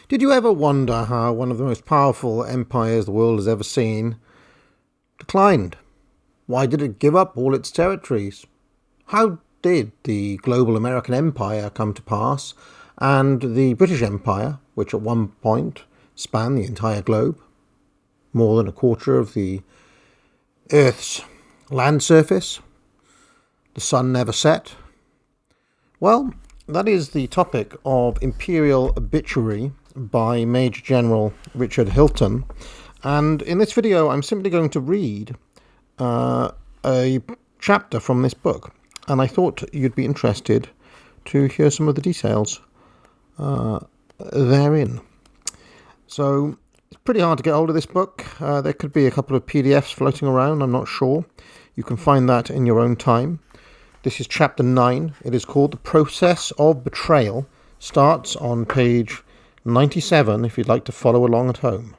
Did you ever wonder how one of the most powerful empires the world has ever seen declined? Why did it give up all its territories? How did the global American empire come to pass and the British Empire, which at one point spanned the entire globe, more than a quarter of the Earth's land surface, the sun never set? Well, that is the topic of Imperial Obituary by Major General Richard Hilton, and in this video I'm simply going to read a chapter from this book, and I thought you'd be interested to hear some of the details therein. So it's pretty hard to get hold of this book. There could be a couple of PDFs floating around, I'm not sure. You can find that in your own time. This is chapter 9. It is called The Process of Betrayal. Starts on page 97 if you'd like to follow along at home.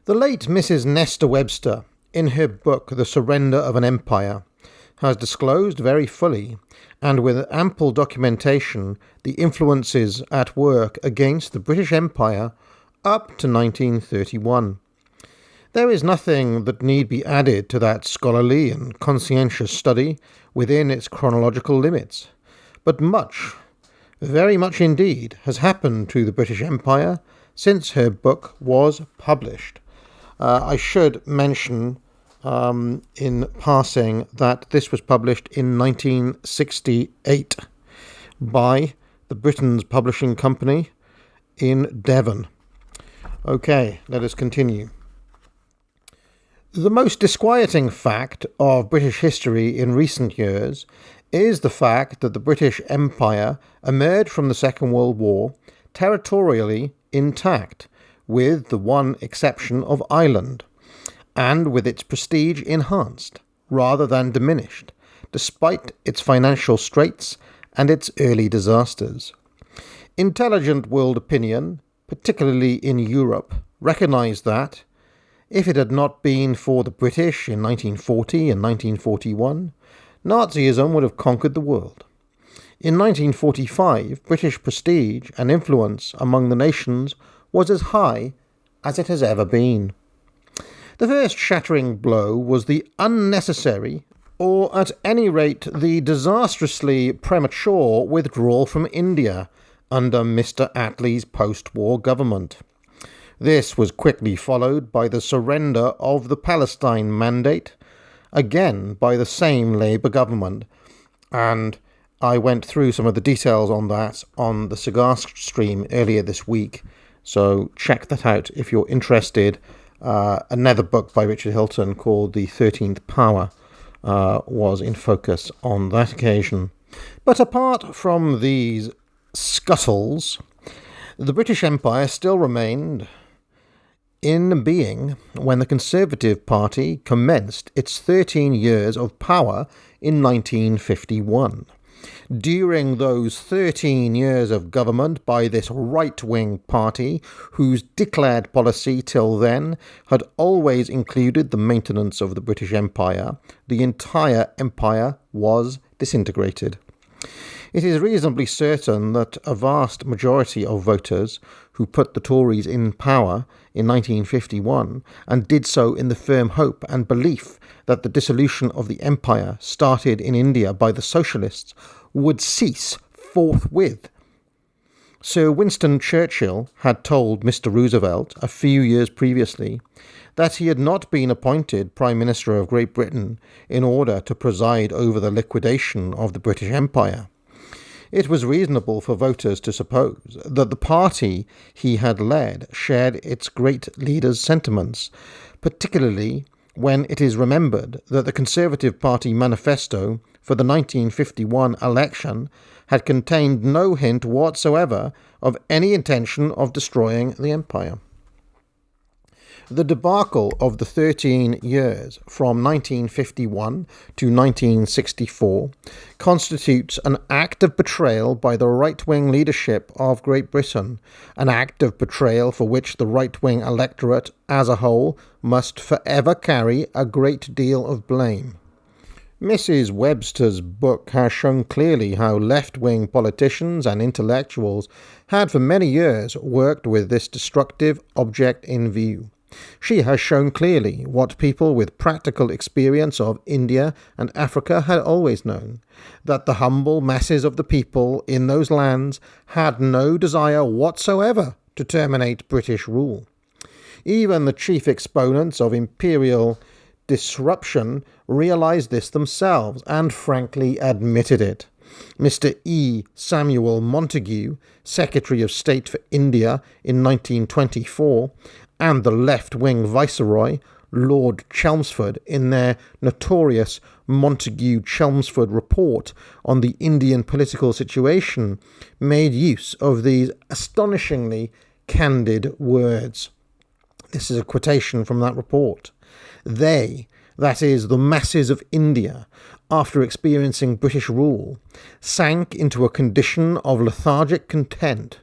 The late Mrs. Nesta Webster, in her book The Surrender of an Empire, has disclosed very fully and with ample documentation the influences at work against the British Empire up to 1931. There is nothing that need be added to that scholarly and conscientious study within its chronological limits, but much, very much indeed, has happened to the British Empire since her book was published. I should mention in passing that this was published in 1968 by the Britain's Publishing Company in Devon. Okay, let us continue. The most disquieting fact of British history in recent years is the fact that the British Empire emerged from the Second World War territorially intact, with the one exception of Ireland, and with its prestige enhanced, rather than diminished, despite its financial straits and its early disasters. Intelligent world opinion, particularly in Europe, recognised that, if it had not been for the British in 1940 and 1941, Nazism would have conquered the world. In 1945, British prestige and influence among the nations was as high as it has ever been. The first shattering blow was the unnecessary, or at any rate the disastrously premature, withdrawal from India under Mr. Attlee's post-war government. This was quickly followed by the surrender of the Palestine Mandate, again by the same Labour government, and I went through some of the details on that on the Cigar Stream earlier this week, so check that out if you're interested. Another book by Richard Hilton called The 13th Power was in focus on that occasion. But apart from these scuttles, the British Empire still remained in being when the Conservative Party commenced its 13 years of power in 1951. During those 13 years of government by this right-wing party, whose declared policy till then had always included the maintenance of the British Empire, the entire empire was disintegrated. It is reasonably certain that a vast majority of voters who put the Tories in power in 1951 and did so in the firm hope and belief that the dissolution of the empire started in India by the socialists would cease forthwith. Sir Winston Churchill had told Mr. Roosevelt a few years previously that he had not been appointed Prime Minister of Great Britain in order to preside over the liquidation of the British Empire. It was reasonable for voters to suppose that the party he had led shared its great leader's sentiments, particularly when it is remembered that the Conservative Party manifesto for the 1951 election had contained no hint whatsoever of any intention of destroying the empire. The debacle of the 13 years from 1951 to 1964 constitutes an act of betrayal by the right-wing leadership of Great Britain, an act of betrayal for which the right-wing electorate as a whole must forever carry a great deal of blame. Mrs. Webster's book has shown clearly how left-wing politicians and intellectuals had for many years worked with this destructive object in view. She has shown clearly what people with practical experience of India and Africa had always known, that the humble masses of the people in those lands had no desire whatsoever to terminate British rule. Even the chief exponents of imperial disruption realized this themselves and frankly admitted it. Mr. E. Samuel Montagu, Secretary of State for India in 1924, and the left-wing Viceroy, Lord Chelmsford, in their notorious Montagu-Chelmsford report on the Indian political situation, made use of these astonishingly candid words. This is a quotation from that report. They, that is, the masses of India, after experiencing British rule, sank into a condition of lethargic content.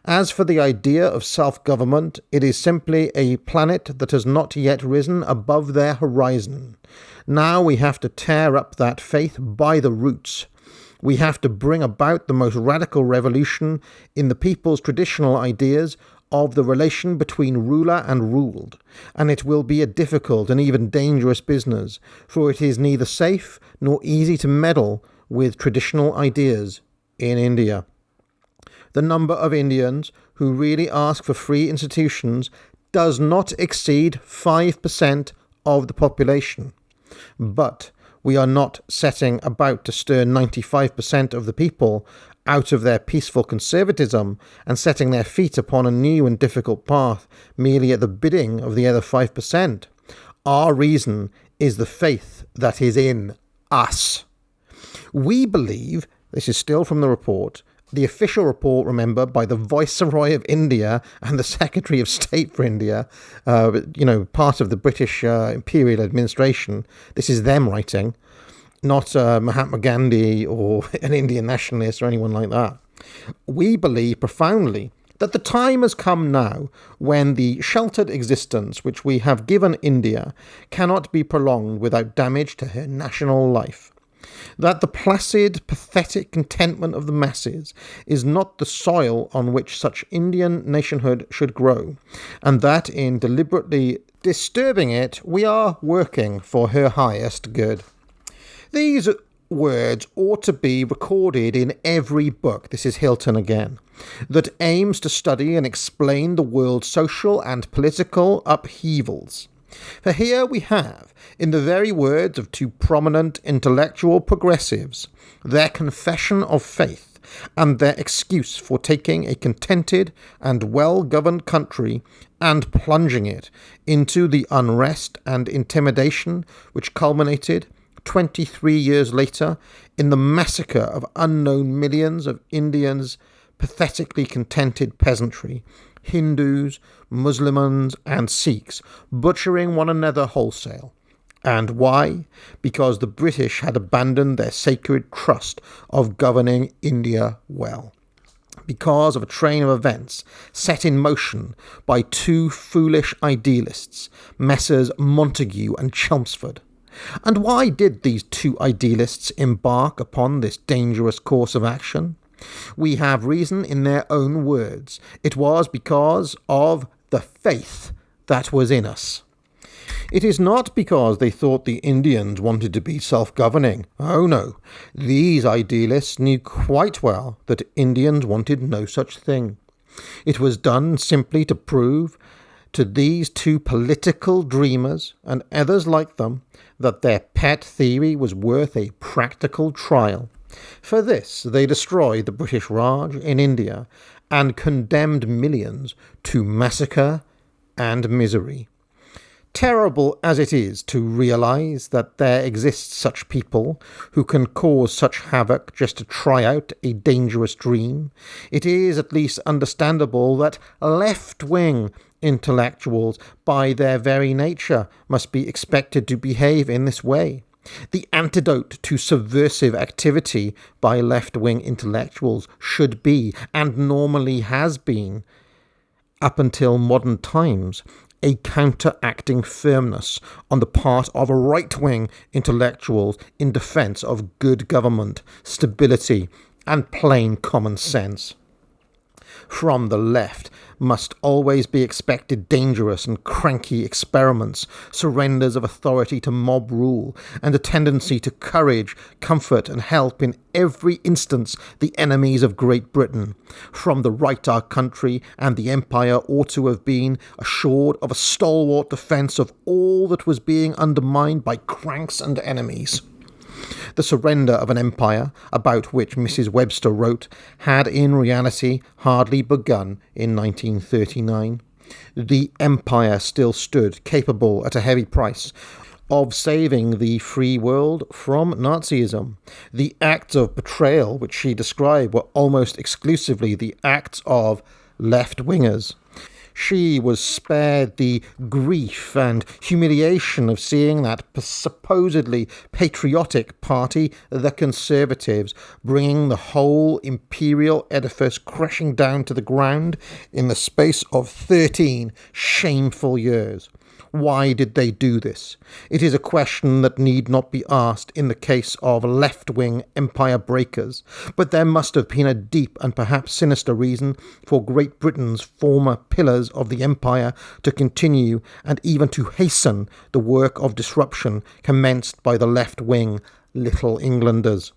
As for the idea of self-government, it is simply a planet that has not yet risen above their horizon. Now we have to tear up that faith by the roots. We have to bring about the most radical revolution in the people's traditional ideas of the relation between ruler and ruled, and it will be a difficult and even dangerous business, for it is neither safe nor easy to meddle with traditional ideas in India. The number of Indians who really ask for free institutions does not exceed 5% of the population, but we are not setting about to stir 95% of the people out of their peaceful conservatism and setting their feet upon a new and difficult path merely at the bidding of the other 5%. Our reason is the faith that is in us. We believe, this is still from the report, the official report, remember, by the Viceroy of India and the Secretary of State for India, part of the British imperial administration. This is them writing, not Mahatma Gandhi or an Indian nationalist or anyone like that. We believe profoundly that the time has come now when the sheltered existence which we have given India cannot be prolonged without damage to her national life. That the placid, pathetic contentment of the masses is not the soil on which such Indian nationhood should grow, and that in deliberately disturbing it, we are working for her highest good. These words ought to be recorded in every book, this is Hilton again, that aims to study and explain the world's social and political upheavals. For here we have, in the very words of two prominent intellectual progressives, their confession of faith and their excuse for taking a contented and well-governed country and plunging it into the unrest and intimidation which culminated 23 years later in the massacre of unknown millions of Indians' pathetically contented peasantry, Hindus, Muslimans and Sikhs butchering one another wholesale. And why? Because the British had abandoned their sacred trust of governing India well. Because of a train of events set in motion by two foolish idealists, Messrs. Montagu and Chelmsford. And why did these two idealists embark upon this dangerous course of action? We have reason in their own words. It was because of the faith that was in us. It is not because they thought the Indians wanted to be self-governing. Oh no, these idealists knew quite well that Indians wanted no such thing. It was done simply to prove to these two political dreamers and others like them that their pet theory was worth a practical trial. For this, they destroyed the British Raj in India and condemned millions to massacre and misery. Terrible as it is to realize that there exist such people who can cause such havoc just to try out a dangerous dream, it is at least understandable that left-wing intellectuals, by their very nature, must be expected to behave in this way. The antidote to subversive activity by left-wing intellectuals should be, and normally has been, up until modern times, a counteracting firmness on the part of right-wing intellectuals in defence of good government, stability, and plain common sense. From the left must always be expected dangerous and cranky experiments, surrenders of authority to mob rule, and a tendency to courage, comfort, and help in every instance the enemies of Great Britain. From the right, our country and the empire ought to have been assured of a stalwart defence of all that was being undermined by cranks and enemies. The surrender of an empire, about which Mrs. Webster wrote, had in reality hardly begun in 1939. The empire still stood, capable at a heavy price, of saving the free world from Nazism. The acts of betrayal which she described were almost exclusively the acts of left-wingers. She was spared the grief and humiliation of seeing that supposedly patriotic party, the Conservatives, bringing the whole imperial edifice crashing down to the ground in the space of 13 shameful years. Why did they do this? It is a question that need not be asked in the case of left-wing empire breakers, but there must have been a deep and perhaps sinister reason for Great Britain's former pillars of the empire to continue and even to hasten the work of disruption commenced by the left-wing Little Englanders.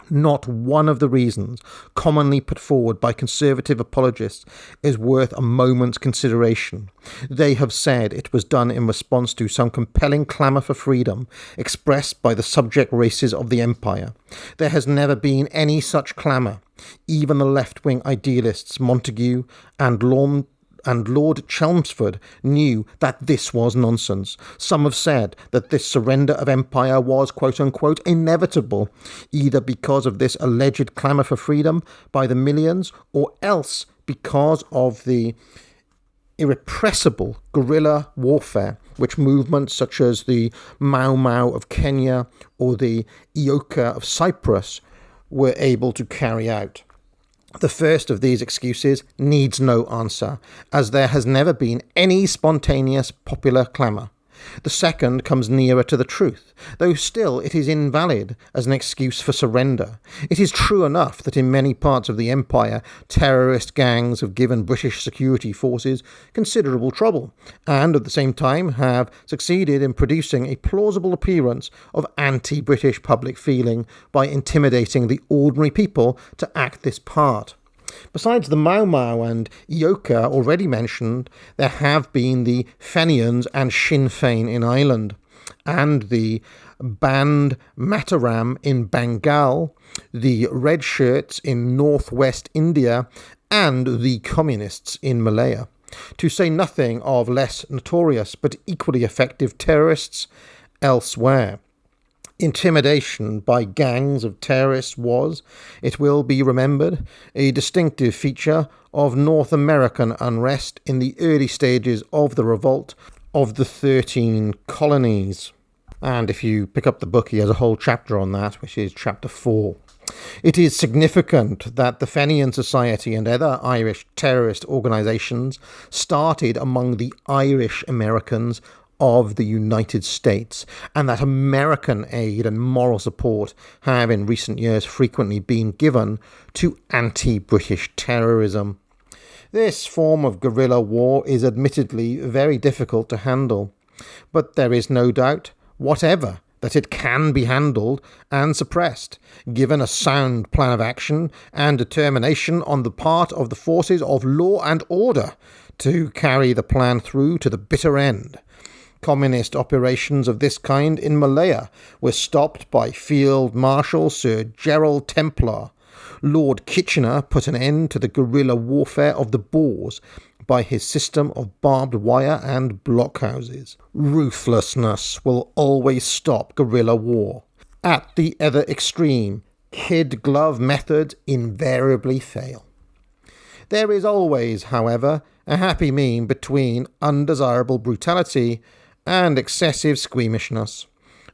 Not one of the reasons commonly put forward by conservative apologists is worth a moment's consideration. They have said it was done in response to some compelling clamour for freedom expressed by the subject races of the empire. There has never been any such clamour. Even the left-wing idealists Montagu and Lord Chelmsford knew that this was nonsense. Some have said that this surrender of empire was, quote-unquote, inevitable, either because of this alleged clamour for freedom by the millions, or else because of the irrepressible guerrilla warfare which movements such as the Mau Mau of Kenya or the Ioka of Cyprus were able to carry out. The first of these excuses needs no answer, as there has never been any spontaneous popular clamour. The second comes nearer to the truth, though still it is invalid as an excuse for surrender. It is true enough that in many parts of the empire, terrorist gangs have given British security forces considerable trouble, and at the same time have succeeded in producing a plausible appearance of anti-British public feeling by intimidating the ordinary people to act this part. Besides the Mau Mau and Ioka already mentioned, there have been the Fenians and Sinn Féin in Ireland, and the Band Mataram in Bengal, the Red Shirts in northwest India, and the Communists in Malaya, to say nothing of less notorious but equally effective terrorists elsewhere. Intimidation by gangs of terrorists was, it will be remembered, a distinctive feature of North American unrest in the early stages of the revolt of the 13 colonies. And if you pick up the book, he has a whole chapter on that, which is chapter 4. It is significant that the Fenian Society and other Irish terrorist organisations started among the Irish Americans of the United States, and that American aid and moral support have in recent years frequently been given to anti-British terrorism. This form of guerrilla war is admittedly very difficult to handle, but there is no doubt whatever that it can be handled and suppressed, given a sound plan of action and determination on the part of the forces of law and order to carry the plan through to the bitter end. Communist operations of this kind in Malaya were stopped by Field Marshal Sir Gerald Templar. Lord Kitchener put an end to the guerrilla warfare of the Boers by his system of barbed wire and blockhouses. Ruthlessness will always stop guerrilla war. At the other extreme, kid-glove methods invariably fail. There is always, however, a happy mean between undesirable brutality and excessive squeamishness.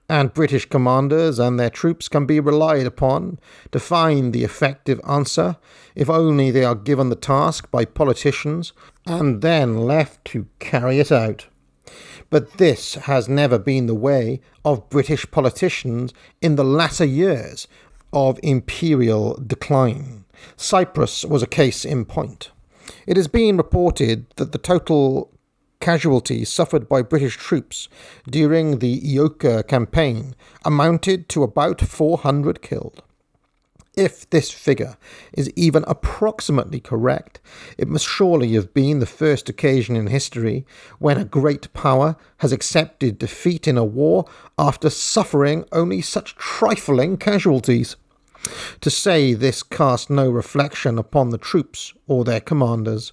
and British commanders and their troops can be relied upon to find the effective answer if only they are given the task by politicians and then left to carry it out. But this has never been the way of British politicians in the latter years of imperial decline. Cyprus was a case in point. It has been reported that the total casualties suffered by British troops during the Ioka campaign amounted to about 400 killed. If this figure is even approximately correct, it must surely have been the first occasion in history when a great power has accepted defeat in a war after suffering only such trifling casualties. To say this cast no reflection upon the troops or their commanders.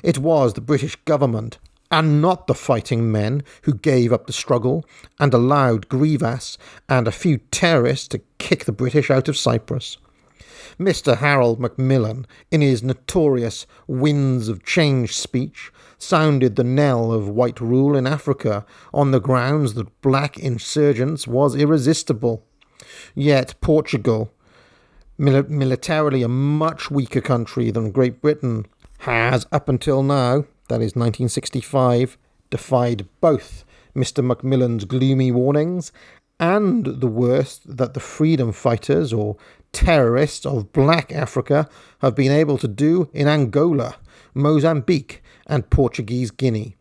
It was the British government and not the fighting men who gave up the struggle and allowed Grivas and a few terrorists to kick the British out of Cyprus. Mr. Harold Macmillan, in his notorious Winds of Change speech, sounded the knell of white rule in Africa on the grounds that black insurgents was irresistible. Yet Portugal, militarily a much weaker country than Great Britain, has up until now, that is 1965, defied both Mr. Macmillan's gloomy warnings and the worst that the freedom fighters or terrorists of Black Africa have been able to do in Angola, Mozambique and Portuguese Guinea.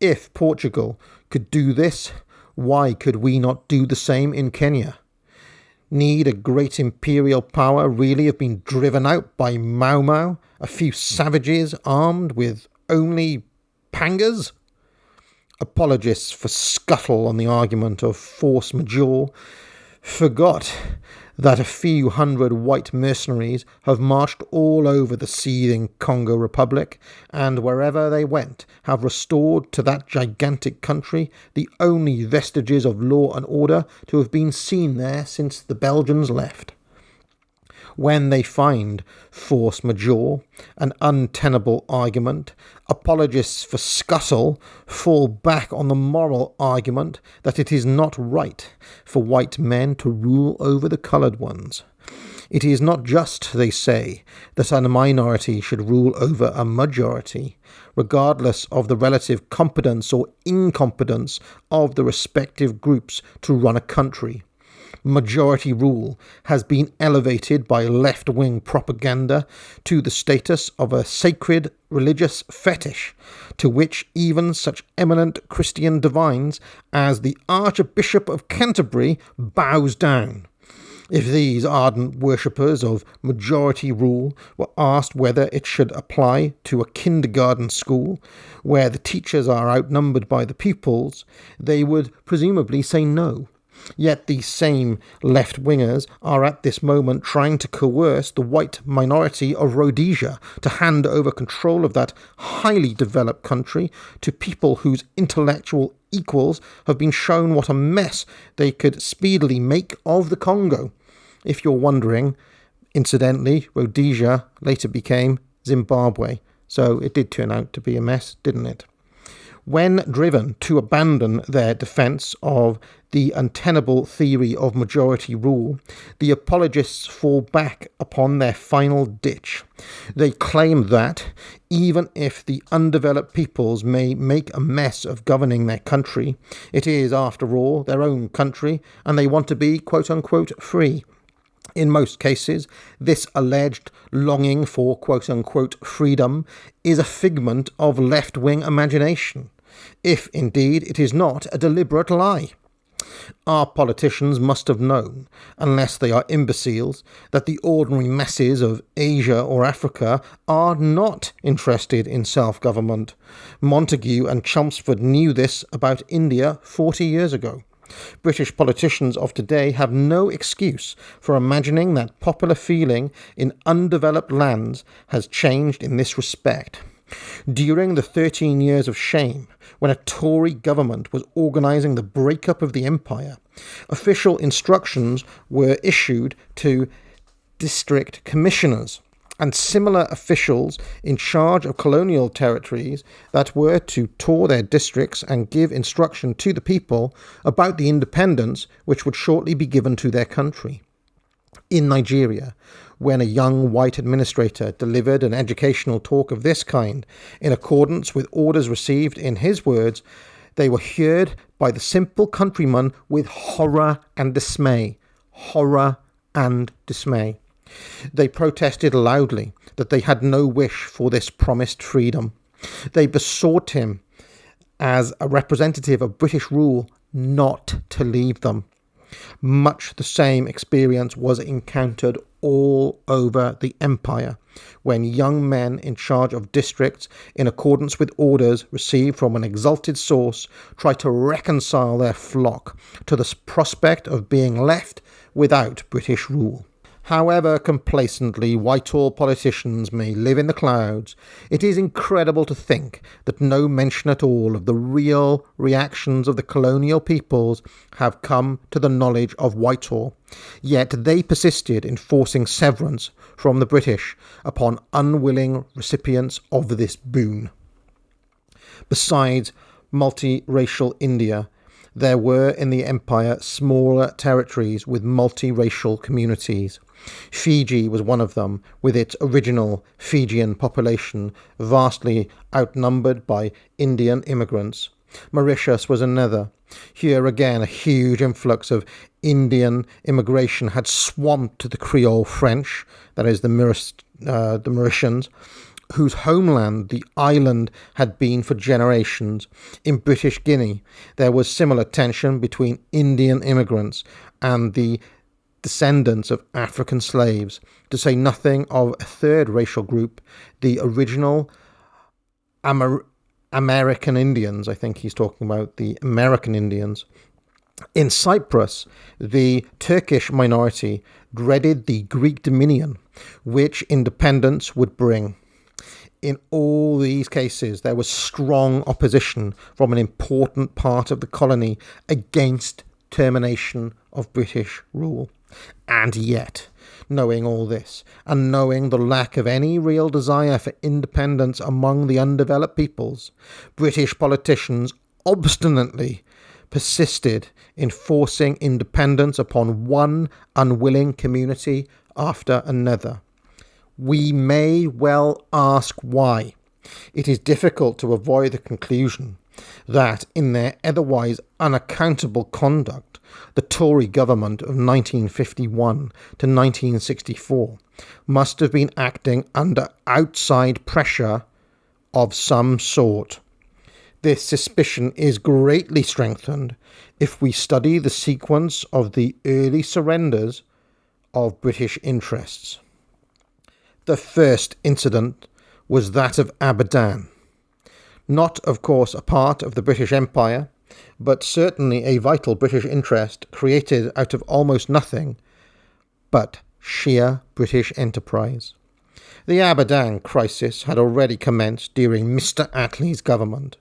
If Portugal could do this, why could we not do the same in Kenya? Need a great imperial power really have been driven out by Mau Mau, a few savages armed with only pangas? Apologists for scuttle on the argument of force majeure forgot that a few hundred white mercenaries have marched all over the seething Congo Republic and wherever they went have restored to that gigantic country the only vestiges of law and order to have been seen there since the Belgians left. When they find force majeure an untenable argument, apologists for scuttle fall back on the moral argument that it is not right for white men to rule over the coloured ones. It is not just, they say, that a minority should rule over a majority, regardless of the relative competence or incompetence of the respective groups to run a country. Majority rule has been elevated by left-wing propaganda to the status of a sacred religious fetish, to which even such eminent Christian divines as the Archbishop of Canterbury bows down. If these ardent worshippers of majority rule were asked whether it should apply to a kindergarten school, where the teachers are outnumbered by the pupils, they would presumably say no. Yet these same left-wingers are at this moment trying to coerce the white minority of Rhodesia to hand over control of that highly developed country to people whose intellectual equals have been shown what a mess they could speedily make of the Congo. If you're wondering, incidentally, Rhodesia later became Zimbabwe, so it did turn out to be a mess, didn't it? When driven to abandon their defence of the untenable theory of majority rule, the apologists fall back upon their final ditch. They claim that, even if the undeveloped peoples may make a mess of governing their country, it is, after all, their own country, and they want to be, quote-unquote, free. In most cases, this alleged longing for quote-unquote freedom is a figment of left-wing imagination, if indeed it is not a deliberate lie. Our politicians must have known, unless they are imbeciles, that the ordinary masses of Asia or Africa are not interested in self-government. Montagu and Chelmsford knew this about India 40 years ago. British politicians of today have no excuse for imagining that popular feeling in undeveloped lands has changed in this respect. During the 13 years of shame, when a Tory government was organising the breakup of the empire, official instructions were issued to district commissioners and similar officials in charge of colonial territories that were to tour their districts and give instruction to the people about the independence which would shortly be given to their country. In Nigeria, when a young white administrator delivered an educational talk of this kind, in accordance with orders received in his words, they were heard by the simple countryman with horror and dismay. Horror and dismay. They protested loudly that they had no wish for this promised freedom. They besought him, as a representative of British rule, not to leave them. Much the same experience was encountered all over the empire when young men in charge of districts, in accordance with orders received from an exalted source, tried to reconcile their flock to the prospect of being left without British rule. However complacently Whitehall politicians may live in the clouds, it is incredible to think that no mention at all of the real reactions of the colonial peoples have come to the knowledge of Whitehall. Yet they persisted in forcing severance from the British upon unwilling recipients of this boon. Besides multiracial India, there were in the empire smaller territories with multiracial communities. Fiji was one of them, with its original Fijian population vastly outnumbered by Indian immigrants. Mauritius was another. Here again a huge influx of Indian immigration had swamped the Creole French, that is the Mauritians, whose homeland the island had been for generations. In British Guinea, there was similar tension between Indian immigrants and the descendants of African slaves, to say nothing of a third racial group, the original American Indians. I think he's talking about the American Indians. In Cyprus, the Turkish minority dreaded the Greek dominion, which independence would bring. In all these cases, there was strong opposition from an important part of the colony against termination of British rule. And yet, knowing all this, and knowing the lack of any real desire for independence among the undeveloped peoples, British politicians obstinately persisted in forcing independence upon one unwilling community after another. We may well ask why. It is difficult to avoid the conclusion that, in their otherwise unaccountable conduct, the Tory government of 1951 to 1964 must have been acting under outside pressure of some sort. This suspicion is greatly strengthened if we study the sequence of the early surrenders of British interests. The first incident was that of Abadan. Not, of course, a part of the British Empire, but certainly a vital British interest created out of almost nothing but sheer British enterprise. The Abadan crisis had already commenced during Mr. Attlee's government,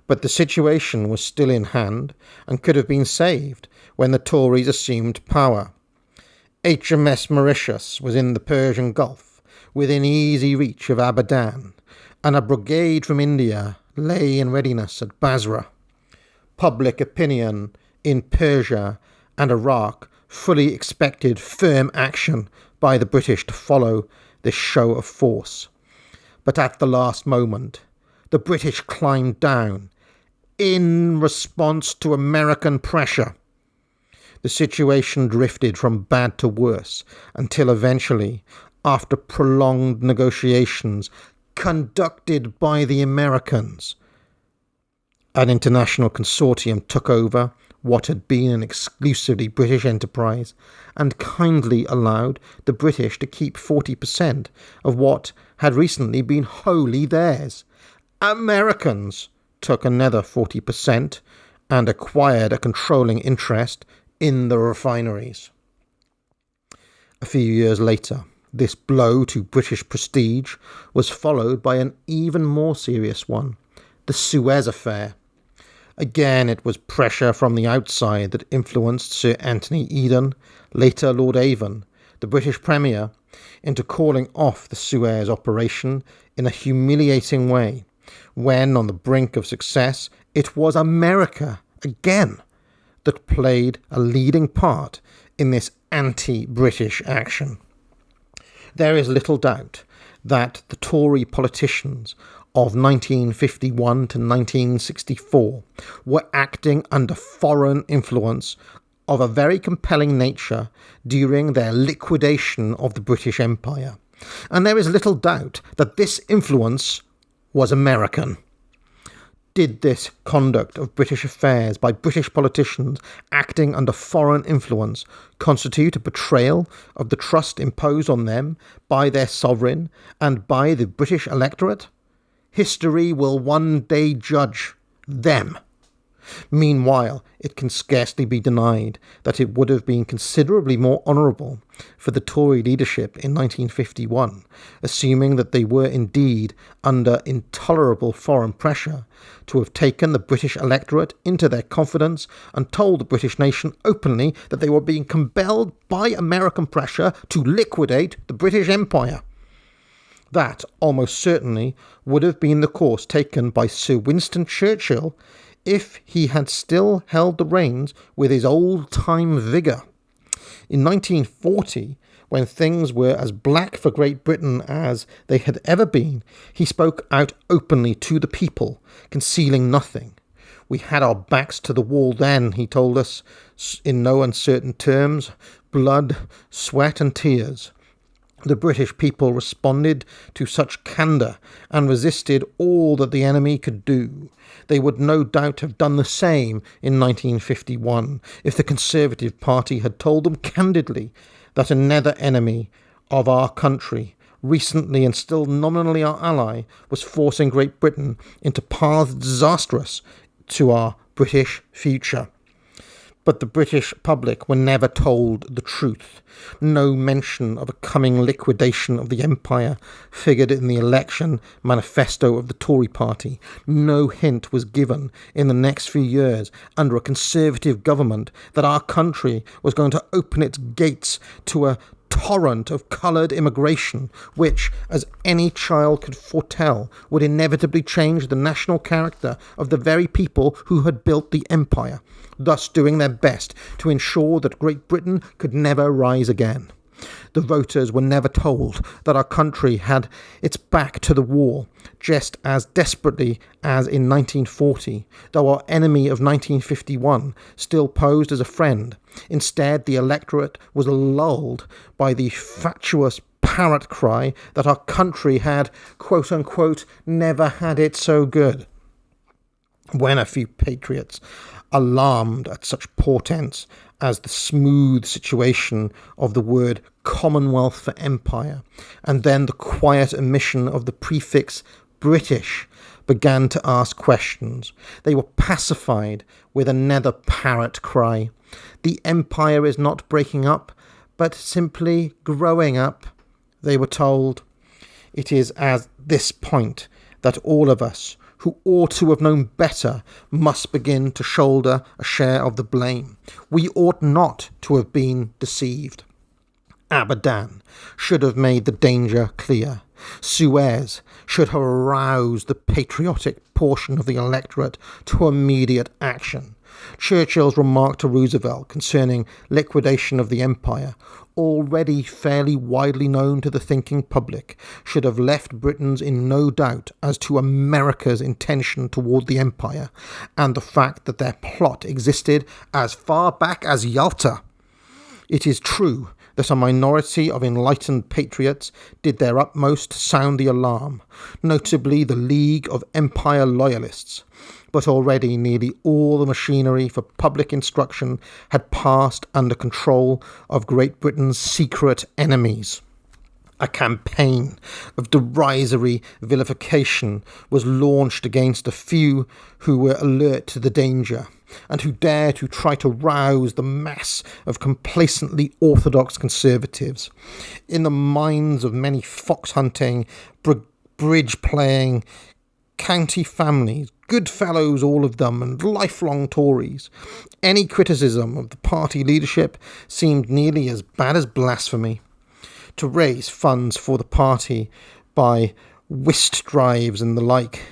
but the situation was still in hand and could have been saved when the Tories assumed power. HMS Mauritius was in the Persian Gulf, within easy reach of Abadan, and a brigade from India lay in readiness at Basra. Public opinion in Persia and Iraq fully expected firm action by the British to follow this show of force. But at the last moment, the British climbed down in response to American pressure. The situation drifted from bad to worse until eventually, after prolonged negotiations conducted by the Americans, an international consortium took over what had been an exclusively British enterprise and kindly allowed the British to keep 40% of what had recently been wholly theirs. Americans took another 40% and acquired a controlling interest in the refineries. A few years later, this blow to British prestige was followed by an even more serious one, the Suez Affair. Again, it was pressure from the outside that influenced Sir Anthony Eden, later Lord Avon, the British Premier, into calling off the Suez operation in a humiliating way, when on the brink of success it was America, again, that played a leading part in this anti-British action. There is little doubt that the Tory politicians of 1951 to 1964 were acting under foreign influence of a very compelling nature during their liquidation of the British Empire. And there is little doubt that this influence was American. Did this conduct of British affairs by British politicians acting under foreign influence constitute a betrayal of the trust imposed on them by their sovereign and by the British electorate? History will one day judge them. Meanwhile, it can scarcely be denied that it would have been considerably more honourable for the Tory leadership in 1951, assuming that they were indeed under intolerable foreign pressure, to have taken the British electorate into their confidence and told the British nation openly that they were being compelled by American pressure to liquidate the British Empire. That almost certainly would have been the course taken by Sir Winston Churchill if he had still held the reins with his old-time vigour. In 1940, when things were as black for Great Britain as they had ever been, he spoke out openly to the people, concealing nothing. We had our backs to the wall then, he told us, in no uncertain terms, blood, sweat and tears. The British people responded to such candour and resisted all that the enemy could do. They would no doubt have done the same in 1951 if the Conservative Party had told them candidly that another enemy of our country, recently and still nominally our ally, was forcing Great Britain into paths disastrous to our British future. But the British public were never told the truth. No mention of a coming liquidation of the empire figured in the election manifesto of the Tory party. No hint was given in the next few years under a Conservative government that our country was going to open its gates to a torrent of coloured immigration, which, as any child could foretell, would inevitably change the national character of the very people who had built the empire, thus doing their best to ensure that Great Britain could never rise again. The voters were never told that our country had its back to the wall, just as desperately as in 1940, though our enemy of 1951 still posed as a friend. Instead, the electorate was lulled by the fatuous parrot cry that our country had, quote-unquote, never had it so good. When a few patriots, alarmed at such portents as the smooth situation of the word Commonwealth for empire, and then the quiet omission of the prefix British, began to ask questions, they were pacified with another parrot cry. The empire is not breaking up, but simply growing up, they were told. It is at this point that all of us, who ought to have known better, must begin to shoulder a share of the blame. We ought not to have been deceived. Abadan should have made the danger clear. Suez should have aroused the patriotic portion of the electorate to immediate action. Churchill's remark to Roosevelt concerning liquidation of the empire, already fairly widely known to the thinking public, should have left Britons in no doubt as to America's intention toward the empire, and the fact that their plot existed as far back as Yalta. It is true that a minority of enlightened patriots did their utmost to sound the alarm, notably the League of Empire Loyalists, but already nearly all the machinery for public instruction had passed under control of Great Britain's secret enemies. A campaign of derisory vilification was launched against a few who were alert to the danger, and who dared to try to rouse the mass of complacently orthodox conservatives. In the minds of many fox-hunting, bridge-playing county families, good fellows all of them, and lifelong Tories, any criticism of the party leadership seemed nearly as bad as blasphemy. to raise funds for the party by whist drives and the like,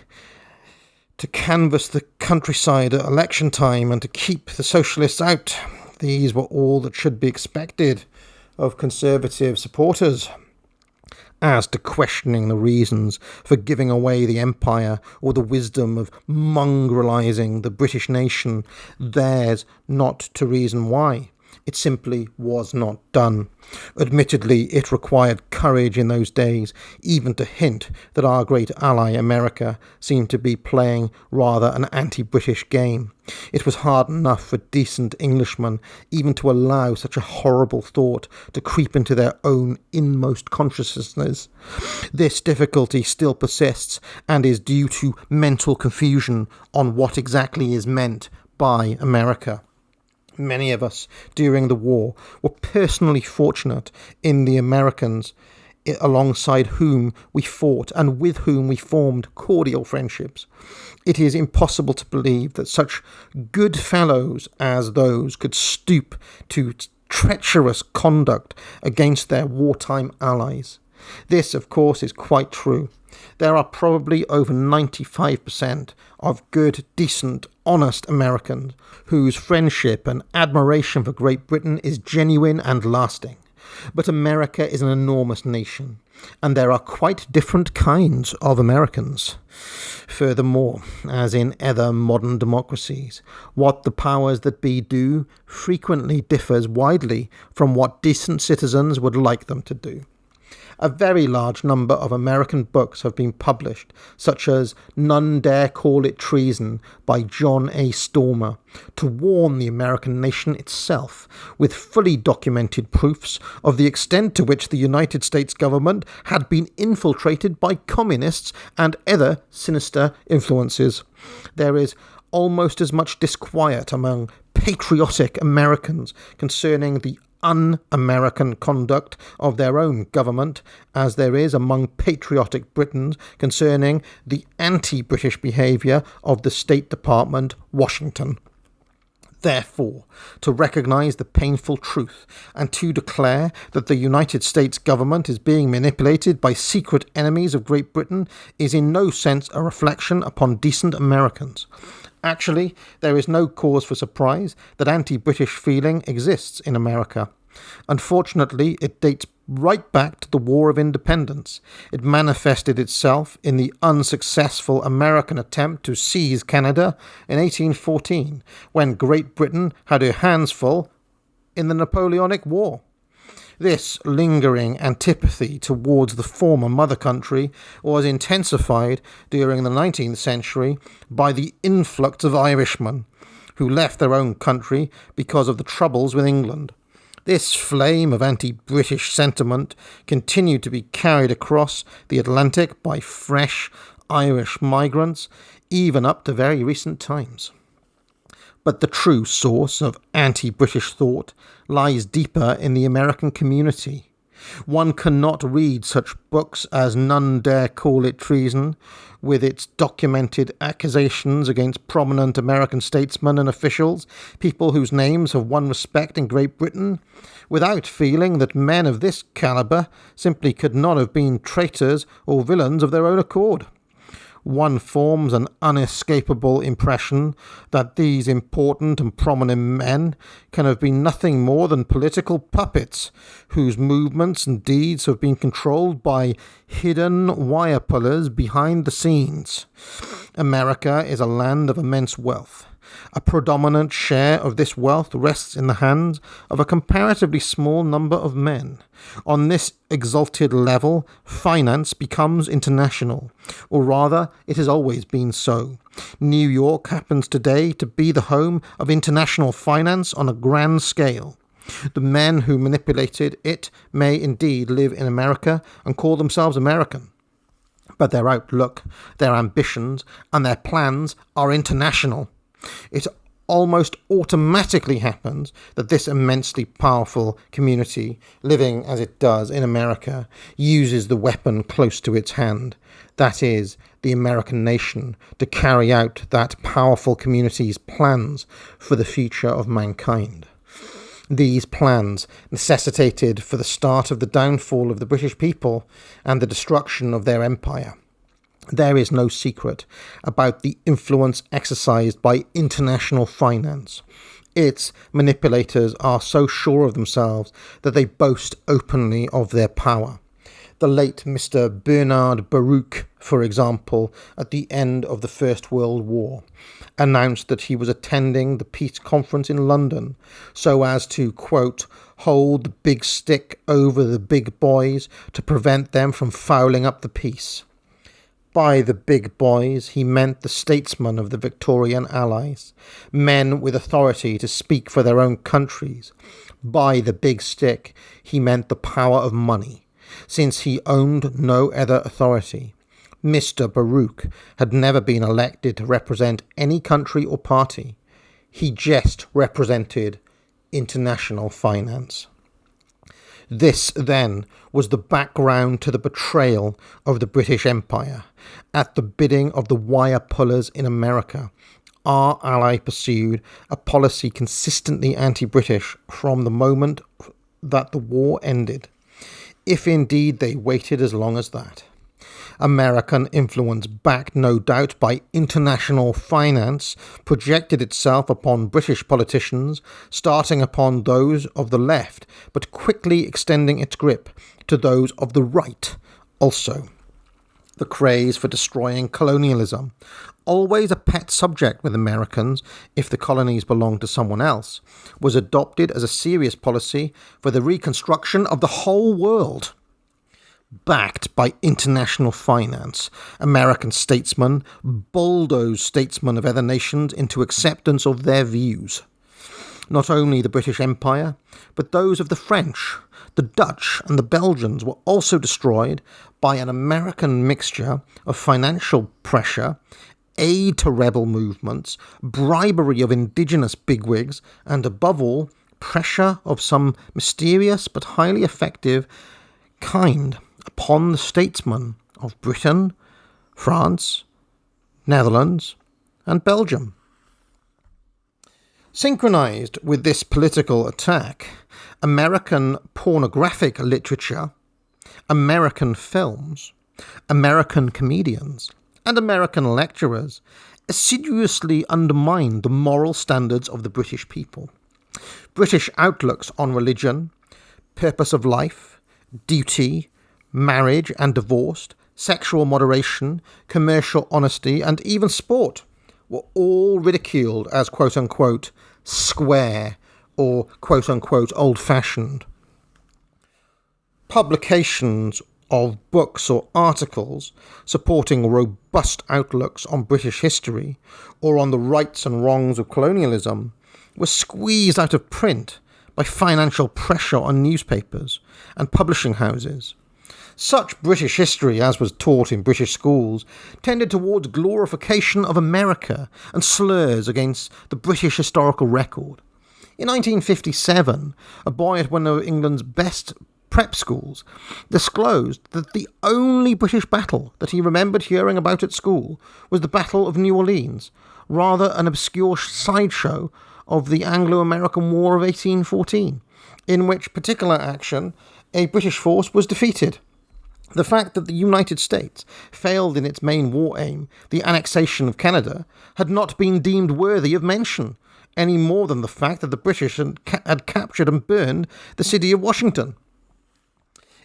to canvass the countryside at election time and to keep the socialists out. These were all that should be expected of Conservative supporters. As to questioning the reasons for giving away the empire or the wisdom of mongrelizing the British nation, theirs not to reason why. It simply was not done. Admittedly, it required courage in those days, even to hint that our great ally America seemed to be playing rather an anti-British game. It was hard enough for decent Englishmen even to allow such a horrible thought to creep into their own inmost consciousness. This difficulty still persists and is due to mental confusion on what exactly is meant by America. Many of us during the war were personally fortunate in the Americans alongside whom we fought and with whom we formed cordial friendships. It is impossible to believe that such good fellows as those could stoop to treacherous conduct against their wartime allies. This, of course, is quite true. There are probably over 95% of good, decent, honest Americans whose friendship and admiration for Great Britain is genuine and lasting. But America is an enormous nation, and there are quite different kinds of Americans. Furthermore, as in other modern democracies, what the powers that be do frequently differs widely from what decent citizens would like them to do. A very large number of American books have been published, such as None Dare Call It Treason by John A. Stormer, to warn the American nation itself, with fully documented proofs of the extent to which the United States government had been infiltrated by communists and other sinister influences. There is almost as much disquiet among patriotic Americans concerning the un-American conduct of their own government as there is among patriotic Britons concerning the anti-British behaviour of the State Department, Washington. Therefore, to recognise the painful truth and to declare that the United States government is being manipulated by secret enemies of Great Britain is in no sense a reflection upon decent Americans. Actually, there is no cause for surprise that anti-British feeling exists in America. Unfortunately, it dates right back to the War of Independence. It manifested itself in the unsuccessful American attempt to seize Canada in 1814, when Great Britain had her hands full in the Napoleonic War. This lingering antipathy towards the former mother country was intensified during the 19th century by the influx of Irishmen who left their own country because of the troubles with England. This flame of anti-British sentiment continued to be carried across the Atlantic by fresh Irish migrants, even up to very recent times. But the true source of anti-British thought lies deeper in the American community. One cannot read such books as None Dare Call It Treason, with its documented accusations against prominent American statesmen and officials, people whose names have won respect in Great Britain, without feeling that men of this calibre simply could not have been traitors or villains of their own accord. One forms an unescapable impression that these important and prominent men can have been nothing more than political puppets, whose movements and deeds have been controlled by hidden wire pullers behind the scenes. America is a land of immense wealth. A predominant share of this wealth rests in the hands of a comparatively small number of men. On this exalted level, finance becomes international, or rather, it has always been so. New York happens today to be the home of international finance on a grand scale. The men who manipulated it may indeed live in America and call themselves American, but their outlook, their ambitions, and their plans are international. It almost automatically happens that this immensely powerful community, living as it does in America, uses the weapon close to its hand, that is, the American nation, to carry out that powerful community's plans for the future of mankind. These plans necessitated for the start of the downfall of the British people and the destruction of their empire. There is no secret about the influence exercised by international finance. Its manipulators are so sure of themselves that they boast openly of their power. The late Mr. Bernard Baruch, for example, at the end of the First World War, announced that he was attending the peace conference in London so as to, quote, hold the big stick over the big boys to prevent them from fouling up the peace. By the big boys, he meant the statesmen of the Victorian Allies, men with authority to speak for their own countries. By the big stick, he meant the power of money, since he owned no other authority. Mr. Baruch had never been elected to represent any country or party. He just represented international finance. This, then, was the background to the betrayal of the British Empire. At the bidding of the wire pullers in America, our ally pursued a policy consistently anti-British from the moment that the war ended, if indeed they waited as long as that. American influence, backed no doubt by international finance, projected itself upon British politicians, starting upon those of the left, but quickly extending its grip to those of the right also. The craze for destroying colonialism, always a pet subject with Americans if the colonies belonged to someone else, was adopted as a serious policy for the reconstruction of the whole world. Backed by international finance, American statesmen bulldozed statesmen of other nations into acceptance of their views. Not only the British Empire, but those of the French, the Dutch and the Belgians were also destroyed by an American mixture of financial pressure, aid to rebel movements, bribery of indigenous bigwigs, and above all, pressure of some mysterious but highly effective kind upon the statesmen of Britain, France, Netherlands, and Belgium. Synchronized with this political attack, American pornographic literature, American films, American comedians, and American lecturers assiduously undermined the moral standards of the British people. British outlooks on religion, purpose of life, duty, marriage and divorce, sexual moderation, commercial honesty, and even sport were all ridiculed as quote-unquote square or quote-unquote old-fashioned. Publications of books or articles supporting robust outlooks on British history or on the rights and wrongs of colonialism were squeezed out of print by financial pressure on newspapers and publishing houses. Such British history as was taught in British schools tended towards glorification of America and slurs against the British historical record. In 1957, a boy at one of England's best prep schools disclosed that the only British battle that he remembered hearing about at school was the Battle of New Orleans, rather an obscure sideshow of the Anglo-American War of 1814, in which particular action a British force was defeated. The fact that the United States failed in its main war aim, the annexation of Canada, had not been deemed worthy of mention, any more than the fact that the British had captured and burned the city of Washington.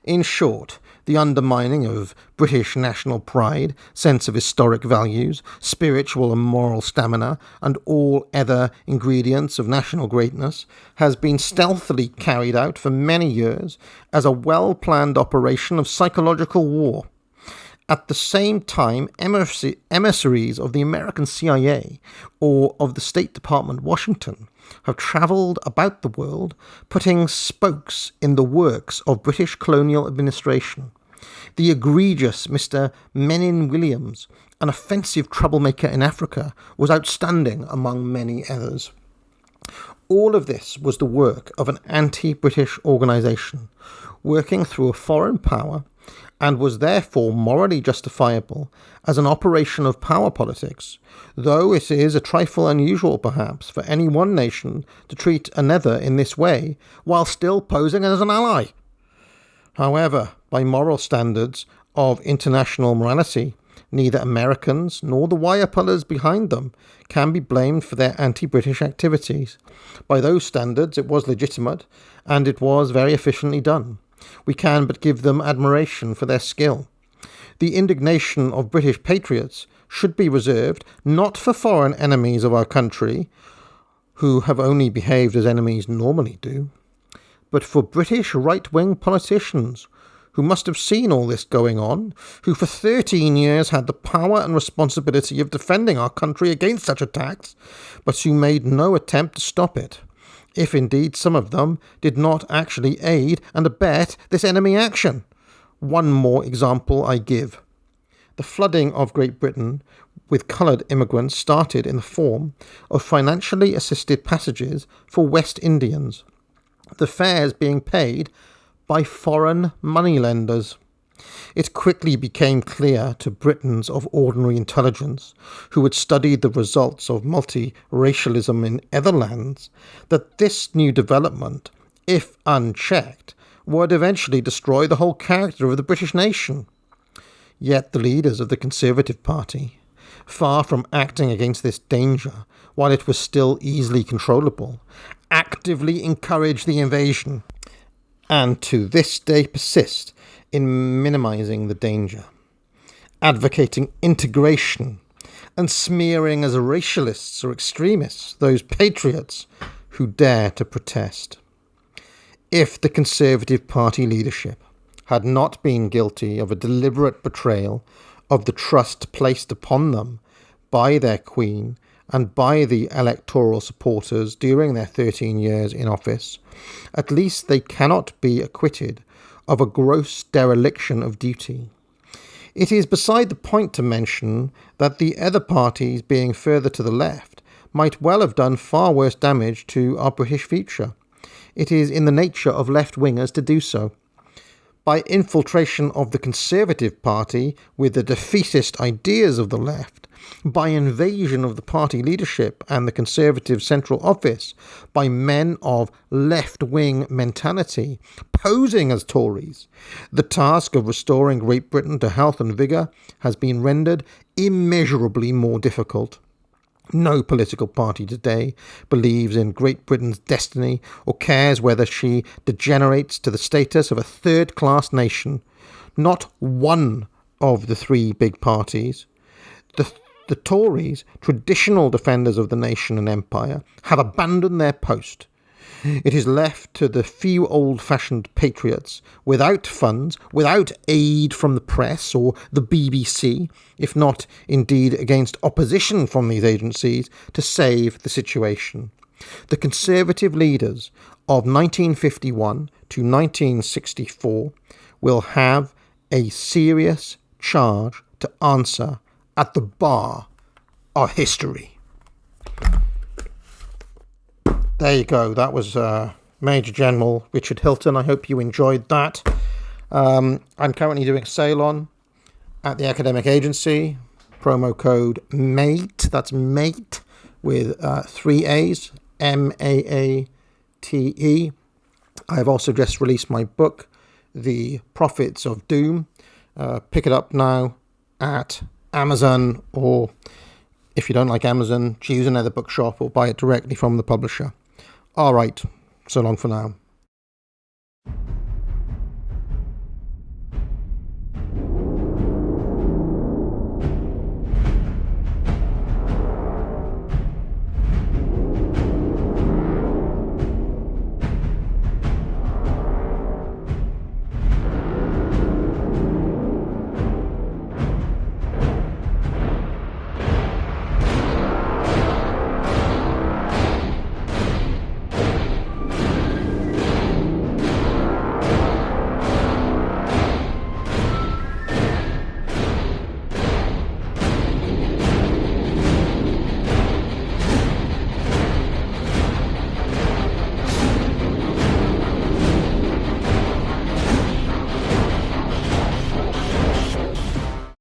In short, the undermining of British national pride, sense of historic values, spiritual and moral stamina, and all other ingredients of national greatness has been stealthily carried out for many years as a well-planned operation of psychological war. At the same time, emissaries of the American CIA or of the State Department, Washington, have travelled about the world, putting spokes in the works of British colonial administration. The egregious Mr. Menin Williams, an offensive troublemaker in Africa, was outstanding among many others. All of this was the work of an anti-British organisation, working through a foreign power and was therefore morally justifiable as an operation of power politics, though it is a trifle unusual perhaps for any one nation to treat another in this way while still posing as an ally. However, by moral standards of international morality, neither Americans nor the wire pullers behind them can be blamed for their anti-British activities. By those standards, it was legitimate, and it was very efficiently done. We can but give them admiration for their skill. The indignation of British patriots should be reserved not for foreign enemies of our country, who have only behaved as enemies normally do, but for British right-wing politicians who must have seen all this going on, who for 13 years had the power and responsibility of defending our country against such attacks, but who made no attempt to stop it, if indeed some of them did not actually aid and abet this enemy action. One more example I give. The flooding of Great Britain with coloured immigrants started in the form of financially assisted passages for West Indians, the fares being paid by foreign moneylenders. It quickly became clear to Britons of ordinary intelligence, who had studied the results of multiracialism in other lands, that this new development, if unchecked, would eventually destroy the whole character of the British nation. Yet the leaders of the Conservative Party, far from acting against this danger while it was still easily controllable, actively encouraged the invasion, and to this day persist in minimising the danger, advocating integration and smearing as racialists or extremists those patriots who dare to protest. If the Conservative Party leadership had not been guilty of a deliberate betrayal of the trust placed upon them by their Queen and by the electoral supporters during their 13 years in office, at least they cannot be acquitted of a gross dereliction of duty. It is beside the point to mention that the other parties, being further to the left, might well have done far worse damage to our British future. It is in the nature of left-wingers to do so. By infiltration of the Conservative Party with the defeatist ideas of the left, by invasion of the party leadership and the Conservative Central Office, by men of left-wing mentality, posing as Tories, the task of restoring Great Britain to health and vigour has been rendered immeasurably more difficult. No political party today believes in Great Britain's destiny or cares whether she degenerates to the status of a third-class nation. Not one of the three big parties. The Tories, traditional defenders of the nation and empire, have abandoned their post. It is left to the few old-fashioned patriots, without funds, without aid from the press or the BBC, if not indeed against opposition from these agencies, to save the situation. The Conservative leaders of 1951 to 1964 will have a serious charge to answer at the bar of history. There you go. That was Major General Richard Hilton. I hope you enjoyed that. I'm currently doing a sale on at the Academic Agency. Promo code MATE. That's MATE with 3 A's. MAATE. I have also just released my book, The Prophets of Doom. Pick it up now at Amazon, or if you don't like Amazon, choose another bookshop or buy it directly from the publisher. All right, so long for now.